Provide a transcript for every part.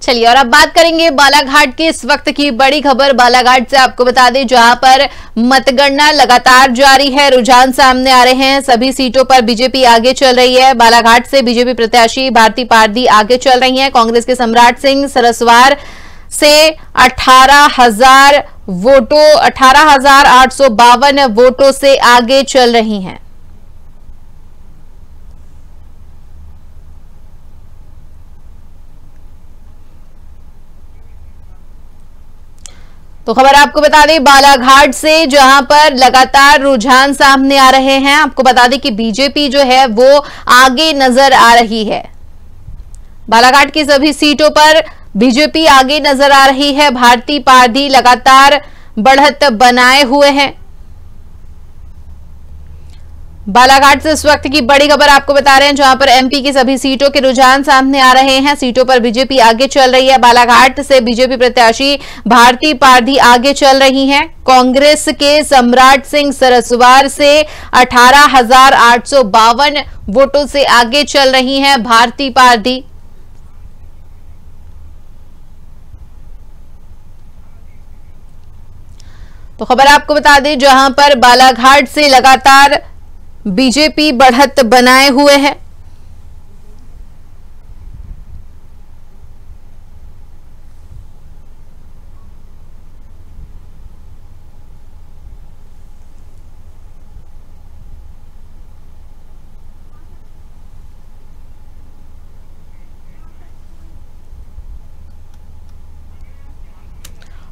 चलिए और अब बात करेंगे बालाघाट की इस वक्त की बड़ी खबर। बालाघाट से आपको बता दें जहां पर मतगणना लगातार जारी है, रुझान सामने आ रहे हैं, सभी सीटों पर बीजेपी आगे चल रही है। बालाघाट से बीजेपी प्रत्याशी भारती पारदी आगे चल रही हैं। कांग्रेस के सम्राट सिंह सरस्वार से 18,852 वोटों से आगे चल रही हैं। तो खबर आपको बता दें बालाघाट से जहां पर लगातार रुझान सामने आ रहे हैं। आपको बता दें कि बीजेपी जो है वो आगे नजर आ रही है। बालाघाट की सभी सीटों पर बीजेपी आगे नजर आ रही है। भारती पारदी लगातार बढ़त बनाए हुए हैं। बालाघाट से इस वक्त की बड़ी खबर आपको बता रहे हैं जहां पर एमपी की सभी सीटों के रुझान सामने आ रहे हैं। सीटों पर बीजेपी आगे चल रही है। बालाघाट से बीजेपी प्रत्याशी भारती पारदी आगे चल रही हैं। कांग्रेस के सम्राट सिंह सरस्वार से 18,852 वोटों से आगे चल रही हैं भारती पारदी। तो खबर आपको बता दें जहां पर बालाघाट से लगातार बीजेपी बढ़त बनाए हुए है।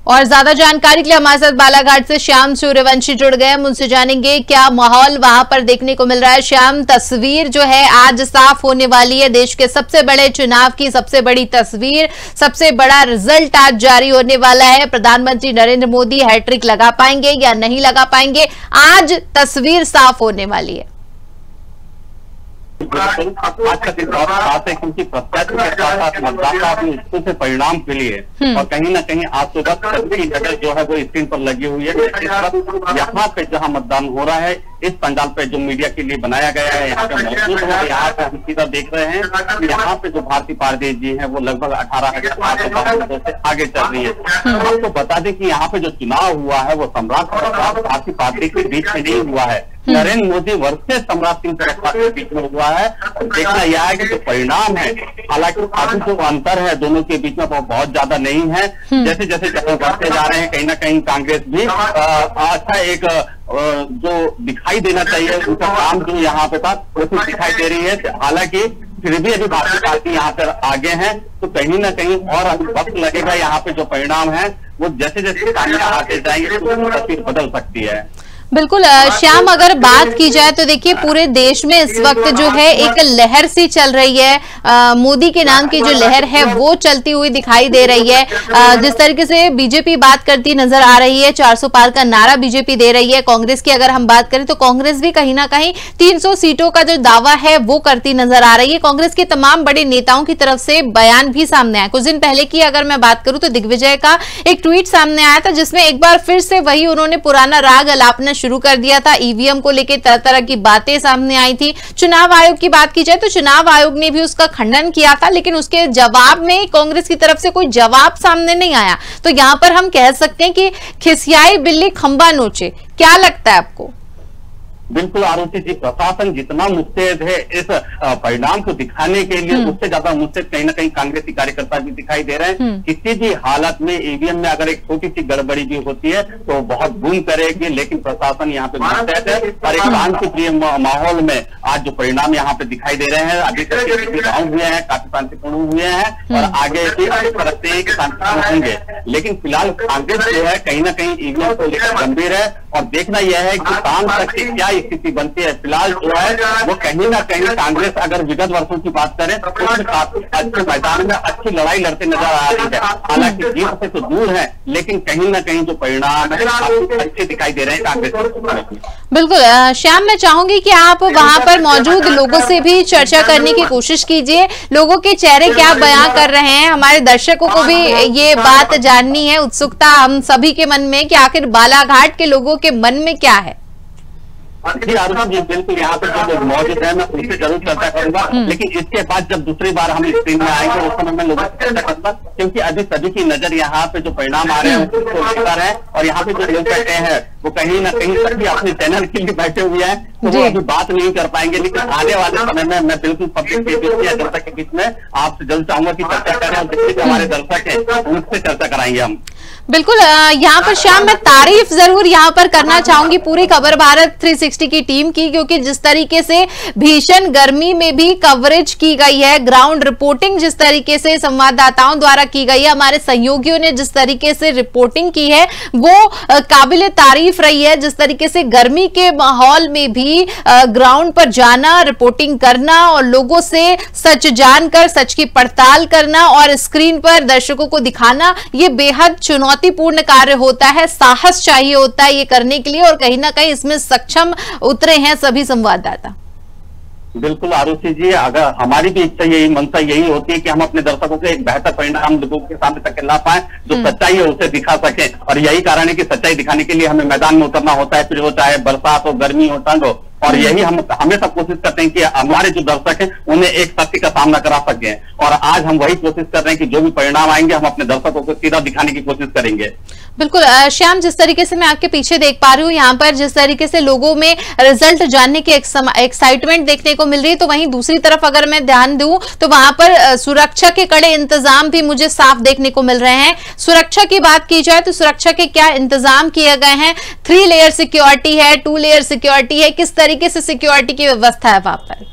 और ज्यादा जानकारी के लिए हमारे साथ बालाघाट से श्याम सूर्यवंशी जुड़ गए। हम उनसे जानेंगे क्या माहौल वहां पर देखने को मिल रहा है। श्याम, तस्वीर जो है आज साफ होने वाली है। देश के सबसे बड़े चुनाव की सबसे बड़ी तस्वीर, सबसे बड़ा रिजल्ट आज जारी होने वाला है। प्रधानमंत्री नरेंद्र मोदी हैट्रिक लगा पाएंगे या नहीं लगा पाएंगे, आज तस्वीर साफ होने वाली है। आज का दिन बहुत खास है क्योंकि प्रत्याशी के साथ साथ मतदाता अपने उत्सुक से परिणाम के लिए और कहीं ना कहीं आज सुबह सभी नजर जो है वो स्क्रीन पर लगी हुई है। इस वक्त यहाँ पे जहाँ मतदान हो रहा है इस पंडाल पे जो मीडिया के लिए बनाया गया है यहाँ पे मौजूद है। यहाँ पे हम सीधा देख रहे हैं कि यहाँ पे जो भारती पारदी जी है वो लगभग 18,852 से आगे चल रही है। आपको बता दें कि यहाँ पे जो चुनाव हुआ है वो सम्राट भारती पारदी के बीच में नहीं हुआ है, नरेंद्र मोदी वर्सेस सम्राट सिंह सरस्वार के बीच में हुआ है। और देखना यह है कि जो परिणाम है, हालांकि अभी जो अंतर है दोनों के बीच में वो बहुत ज्यादा नहीं है। जैसे जैसे बढ़ते जा रहे हैं कहीं ना कहीं कांग्रेस भी अच्छा एक जो दिखाई देना चाहिए उनका काम जो यहाँ पे था वो दिखाई दे रही है। हालांकि फिर भी अभी भारतीय पार्टी यहाँ पर आगे है तो कहीं ना कहीं और अभी वक्त लगेगा। यहाँ पे जो परिणाम है वो जैसे जैसे सामने आते जाएंगे तो तस्वीर बदल सकती है। बिल्कुल श्याम, अगर बात की जाए तो देखिए पूरे देश में इस वक्त जो है एक लहर सी चल रही है। मोदी के नाम की जो लहर है वो चलती हुई दिखाई दे रही है। जिस तरीके से बीजेपी बात करती नजर आ रही है, 400 पार का नारा बीजेपी दे रही है। कांग्रेस की अगर हम बात करें तो कांग्रेस भी कहीं ना कहीं 300 सीटों का जो दावा है वो करती नजर आ रही है। कांग्रेस के तमाम बड़े नेताओं की तरफ से बयान भी सामने आया। कुछ दिन पहले की अगर मैं बात करूं तो दिग्विजय का एक ट्वीट सामने आया था जिसमें एक बार फिर से वही उन्होंने पुराना राग अलापना शुरू कर दिया था। ईवीएम को लेकर तरह तरह की बातें सामने आई थी। चुनाव आयोग की बात की जाए तो चुनाव आयोग ने भी उसका खंडन किया था, लेकिन उसके जवाब में कांग्रेस की तरफ से कोई जवाब सामने नहीं आया। तो यहां पर हम कह सकते हैं कि खिसियाई बिल्ली खंबा नोचे। क्या लगता है आपको? बिल्कुल आरोपी जी, प्रशासन जितना मुस्तैद है इस परिणाम को दिखाने के लिए उससे ज्यादा मुस्तैद कहीं ना कहीं कांग्रेसी कार्यकर्ता भी दिखाई दे रहे हैं। किसी भी हालत में ईवीएम में अगर एक छोटी सी गड़बड़ी भी होती है तो बहुत बूम करेगी, लेकिन प्रशासन यहाँ पे मुस्तैद है। और एक शांतिप्रिय माहौल में आज जो परिणाम यहाँ पे दिखाई दे रहे हैं, अभी तक गाँव हुए हैं काफी शांतिपूर्ण हुए हैं और आगे भी करते हैं कि शांतिपूर्ण होंगे। लेकिन फिलहाल कांग्रेस जो है कहीं ना कहीं ईवीएम को लेकर गंभीर है और देखना यह है कि शाम तक क्या स्थिति बनती है। फिलहाल जो है वो कहीं ना कहीं कांग्रेस अगर विगत वर्षों की बात करें तो काफी अच्छे मैदान में अच्छी लड़ाई लड़ते नजर आ रही है। हालांकि जीत से तो दूर है, लेकिन कहीं ना कहीं जो परिणाम है अच्छे दिखाई दे रहे हैं कांग्रेस। बिल्कुल श्याम, मैं चाहूंगी कि आप वहां पर मौजूद लोगों से भी चर्चा करने की कोशिश कीजिए। लोगों के चेहरे क्या बयां कर रहे हैं, हमारे दर्शकों को भी ये बात जाननी है, उत्सुकता हम सभी के मन में कि आखिर बालाघाट के लोगों के मन में क्या है। जी आरुषि जी, बिल्कुल यहाँ पे जो लोग मौजूद है मैं उनसे जरूर चर्चा करूंगा, लेकिन इसके बाद जब दूसरी बार हम स्क्रीन में आएंगे उस समय मैं लोगों से चर्चा करूंगा, क्योंकि अभी सभी की नजर यहाँ पे जो परिणाम आ रहे हैं उसको लेकर है। और यहाँ पे जो लोग बैठे हैं वो कहीं ना कहीं सभी अपने चैनल के लिए बैठे हुए हैं, तो वो अभी बात नहीं कर पाएंगे, लेकिन आने वाले समय में मैं बिल्कुल पब्लिक के बीच या जनता के बीच में आपसे जल्द चाहूंगा कि चर्चा करें और जितने भी हमारे दर्शक हैं उनसे चर्चा कराएंगे हम। बिल्कुल, यहाँ पर श्याम मैं तारीफ जरूर यहाँ पर करना चाहूंगी पूरी खबर भारत 360 की टीम की, क्योंकि जिस तरीके से भीषण गर्मी में भी कवरेज की गई है, ग्राउंड रिपोर्टिंग जिस तरीके से संवाददाताओं द्वारा की गई है, हमारे सहयोगियों ने जिस तरीके से रिपोर्टिंग की है वो काबिले तारीफ रही है। जिस तरीके से गर्मी के माहौल में भी ग्राउंड पर जाना, रिपोर्टिंग करना और लोगों से सच जानकर सच की पड़ताल करना और स्क्रीन पर दर्शकों को दिखाना, ये बेहद चुनौतीपूर्ण कार्य होता है, साहस चाहिए होता है ये करने के लिए, और कहीं ना कहीं इसमें सक्षम उतरे हैं सभी संवाददाता। बिल्कुल आरुषि जी, अगर हमारी भी इच्छा यही मंशा यही होती है कि हम अपने दर्शकों को एक बेहतर परिणाम लोगों के सामने तक ला पाए, जो सच्चाई है उसे दिखा सके, और यही कारण है कि सच्चाई दिखाने के लिए हमें मैदान में उतरना होता है, फिर वो चाहे बरसात हो, गर्मी हो, ठंड हो, और यही हम हमेशा कोशिश करते हैं कि हमारे जो दर्शक हैं उन्हें एक सत्य का सामना करा सके। और आज हम वही कोशिश कर रहे हैं कि जो भी परिणाम आएंगे हम अपने दर्शकों को सीधा दिखाने की कोशिश करेंगे। बिल्कुल श्याम, जिस तरीके से मैं आपके पीछे देख पा रही हूँ यहाँ पर, जिस तरीके से लोगों में रिजल्ट जानने की एक्साइटमेंट देखने को मिल रही है, तो वहीं दूसरी तरफ अगर मैं ध्यान दूं तो वहां पर सुरक्षा के कड़े इंतजाम भी मुझे साफ देखने को मिल रहे हैं। सुरक्षा की बात की जाए तो सुरक्षा के क्या इंतजाम किए गए हैं? 3 लेयर सिक्योरिटी है, 2 लेयर सिक्योरिटी है, किस तरीके से सिक्योरिटी की व्यवस्था है वहां पर?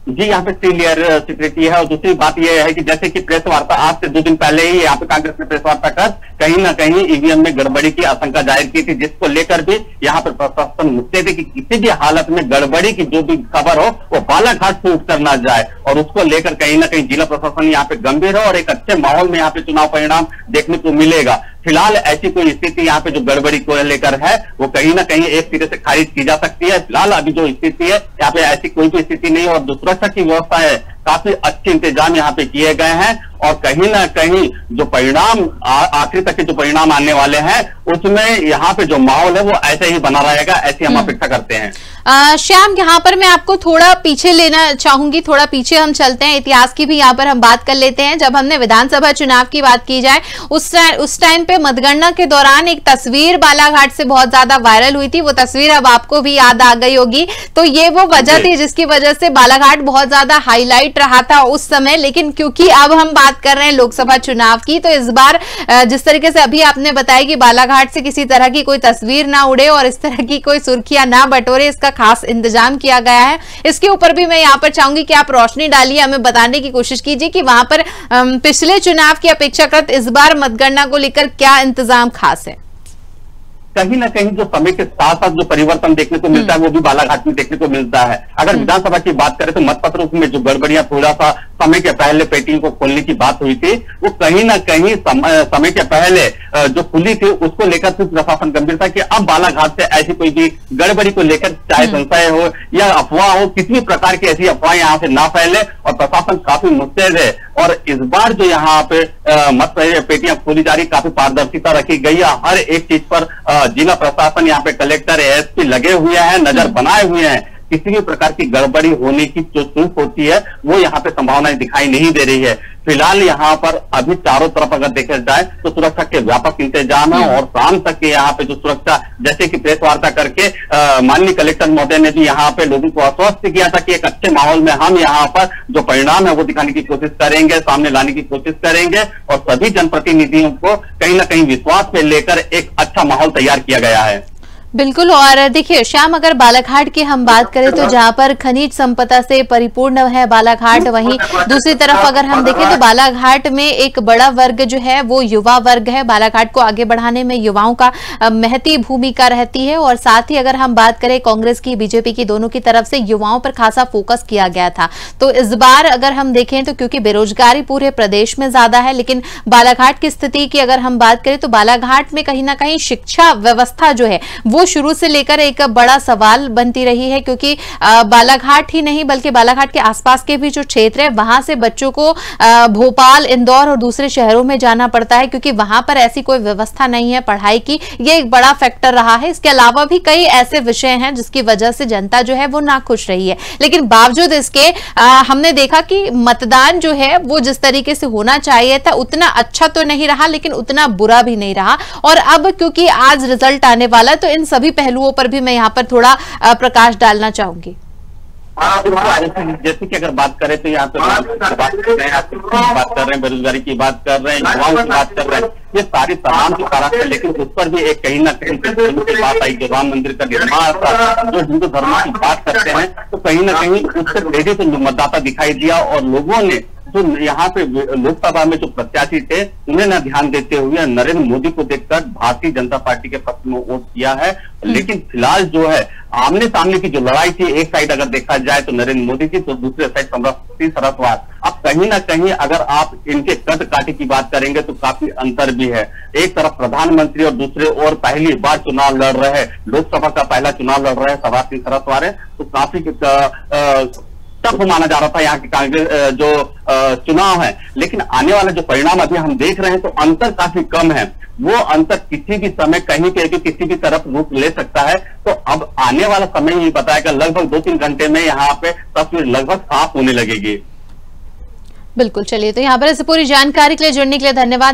जी, यहाँ पे 3 लेयर सिक्योरिटी है। और दूसरी बात यह है कि जैसे कि प्रेस वार्ता आज से 2 दिन पहले ही यहाँ पे कांग्रेस ने प्रेस वार्ता कर कहीं ना कहीं ईवीएम में गड़बड़ी की आशंका जाहिर की थी, जिसको लेकर भी यहाँ पे प्रशासन मुद्दे थे कि किसी भी हालत में गड़बड़ी की जो भी खबर हो वो बालाघाट से उठकर ना जाए, और उसको लेकर कहीं ना कहीं जिला प्रशासन यहाँ पे गंभीर है और एक अच्छे माहौल में यहाँ पे चुनाव परिणाम देखने को मिलेगा। फिलहाल ऐसी कोई स्थिति यहाँ पे जो गड़बड़ी को लेकर है वो कहीं ना कहीं एक सिरे से खारिज की जा सकती है। फिलहाल अभी जो स्थिति है यहाँ पे ऐसी कोई भी स्थिति नहीं है, और सुरक्षा की व्यवस्था है, काफी अच्छे इंतजाम यहाँ पे किए गए हैं, और कहीं ना कहीं जो परिणाम आखिर तक के जो परिणाम आने वाले हैं उसमें यहाँ पे जो माहौल है वो ऐसे ही बना रहेगा, ऐसी हम अपेक्षा करते हैं। श्याम, यहाँ पर मैं आपको थोड़ा पीछे लेना चाहूंगी, थोड़ा पीछे हम चलते हैं, इतिहास की भी यहाँ पर हम बात कर लेते हैं। जब हमने विधानसभा चुनाव की बात की जाए उस टाइम पे मतगणना के दौरान एक तस्वीर बालाघाट से बहुत ज्यादा वायरल हुई थी, वो तस्वीर अब आपको भी याद आ गई होगी। तो ये वो वजह थी जिसकी वजह से बालाघाट बहुत ज्यादा हाईलाइट रहा था उस समय, लेकिन क्योंकि अब हम बात कर रहे हैं लोकसभा चुनाव की, तो इस बार जिस तरीके से अभी आपने बताया कि बालाघाट से किसी तरह की कोई तस्वीर ना उड़े और इस तरह की कोई सुर्खियां ना बटोरे, इसका खास इंतजाम किया गया है। इसके ऊपर भी मैं यहाँ पर चाहूंगी कि आप रोशनी डालिए, हमें बताने की कोशिश कीजिए कि वहां पर पिछले चुनाव की अपेक्षाकृत इस बार मतगणना को लेकर क्या इंतजाम खास है। कहीं ना कहीं जो समय के साथ साथ जो परिवर्तन देखने को मिलता है वो भी बालाघाट में देखने को मिलता है। अगर विधानसभा की बात करें तो मतपत्र में जो गड़बड़ियां थोड़ा सा समय के पहले पेटियों को खोलने की बात हुई थी, वो कहीं ना कहीं समय के पहले जो खुली थी उसको लेकर फिर प्रशासन गंभीर था कि अब बालाघाट से ऐसी कोई भी गड़बड़ी को लेकर चाहे संशय हो या अफवाह हो, किसी भी प्रकार की ऐसी अफवाह यहाँ से ना फैले, और प्रशासन काफी मुस्तैद है। और इस बार जो यहाँ पे मत पेटियां खोली जा रही, काफी पारदर्शिता रखी गई है, हर एक चीज पर जिला प्रशासन यहाँ पे कलेक्टर एएसपी लगे हुए हैं, नजर बनाए हुए हैं। किसी भी प्रकार की गड़बड़ी होने की जो चूक होती है वो यहाँ पे संभावनाएं दिखाई नहीं दे रही है। फिलहाल यहाँ पर अभी चारों तरफ अगर देखा जाए तो सुरक्षा के व्यापक इंतजाम है, और शाम तक के यहाँ पे जो सुरक्षा, जैसे कि प्रेस वार्ता करके माननीय कलेक्टर महोदय ने भी यहाँ पे लोगों को आश्वस्त किया था कि एक अच्छे माहौल में हम यहाँ पर जो परिणाम है वो दिखाने की कोशिश करेंगे, सामने लाने की कोशिश करेंगे, और सभी जनप्रतिनिधियों को कहीं ना कहीं विश्वास पे लेकर एक अच्छा माहौल तैयार किया गया है। बिल्कुल, और देखिए श्याम, अगर बालाघाट की हम बात करें तो जहां पर खनिज संपदा से परिपूर्ण है बालाघाट, वहीं दूसरी तरफ अगर हम देखें तो बालाघाट में एक बड़ा वर्ग जो है वो युवा वर्ग है। बालाघाट को आगे बढ़ाने में युवाओं का महती भूमिका रहती है, और साथ ही अगर हम बात करें कांग्रेस की बीजेपी की दोनों की तरफ से युवाओं पर खासा फोकस किया गया था। तो इस बार अगर हम देखें तो क्योंकि बेरोजगारी पूरे प्रदेश में ज्यादा है, लेकिन बालाघाट की स्थिति की अगर हम बात करें तो बालाघाट में कहीं ना कहीं शिक्षा व्यवस्था जो है वो वो शुरू से लेकर एक बड़ा सवाल बनती रही है, क्योंकि बालाघाट ही नहीं बल्कि बालाघाट के आसपास के भी जो क्षेत्र है वहां से बच्चों को भोपाल, इंदौर और दूसरे शहरों में जाना पड़ता है, क्योंकि वहां पर ऐसी कोई व्यवस्था नहीं है पढ़ाई की। ये एक बड़ा फैक्टर रहा है। इसके अलावा भी कई ऐसे विषय हैं जिसकी वजह से जनता जो है वो नाखुश रही है। लेकिन बावजूद इसके हमने देखा कि मतदान जो है वो जिस तरीके से होना चाहिए था उतना अच्छा तो नहीं रहा, लेकिन उतना बुरा भी नहीं रहा। और अब क्योंकि आज रिजल्ट आने वाला है तो इन सभी पहलुओं पर भी मैं यहाँ पर थोड़ा प्रकाश डालना चाहूंगी। जैसे कि अगर बात करें तो यहाँ पे बात कर रहे हैं, बेरोजगारी की बात कर रहे हैं, युवाओं की बात कर रहे हैं, ये सारी तमाम की बात है। लेकिन उस पर भी एक कहीं ना कहीं की बात आई जो राम मंदिर का निर्माण था, जो हिंदू धर्म की बात करते हैं, तो कहीं ना कहीं उससे प्रेरित मतदाता दिखाई दिया और लोगों ने जो यहाँ पे लोकसभा में जो प्रत्याशी थे उन्हें न ध्यान देते हुए नरेंद्र मोदी को देखकर भारतीय जनता पार्टी के पक्ष में वोट किया है। लेकिन फिलहाल जो है आमने सामने की जो लड़ाई थी, एक साइड अगर देखा जाए तो नरेंद्र मोदी की, तो दूसरे साइड समृद्धि सरस्वत। अब कहीं ना कहीं अगर आप इनके कद काटे की बात करेंगे तो काफी अंतर भी है। एक तरफ प्रधानमंत्री और दूसरे और पहली बार चुनाव लड़ रहे, लोकसभा का पहला चुनाव लड़ रहे समृद्धि सरस्वत, तो काफी टफ माना जा रहा था यहाँ की कांग्रेस जो चुनाव है। लेकिन आने वाला जो परिणाम अभी हम देख रहे हैं तो अंतर काफी कम है। वो अंतर किसी भी समय कहीं के किसी भी तरफ रूप ले सकता है। तो अब आने वाला समय ही बताएगा, लगभग 2-3 घंटे में यहाँ पे तस्वीर लगभग साफ होने लगेगी। बिल्कुल, चलिए तो यहाँ पर इस पूरी जानकारी के लिए जुड़ने के लिए धन्यवाद।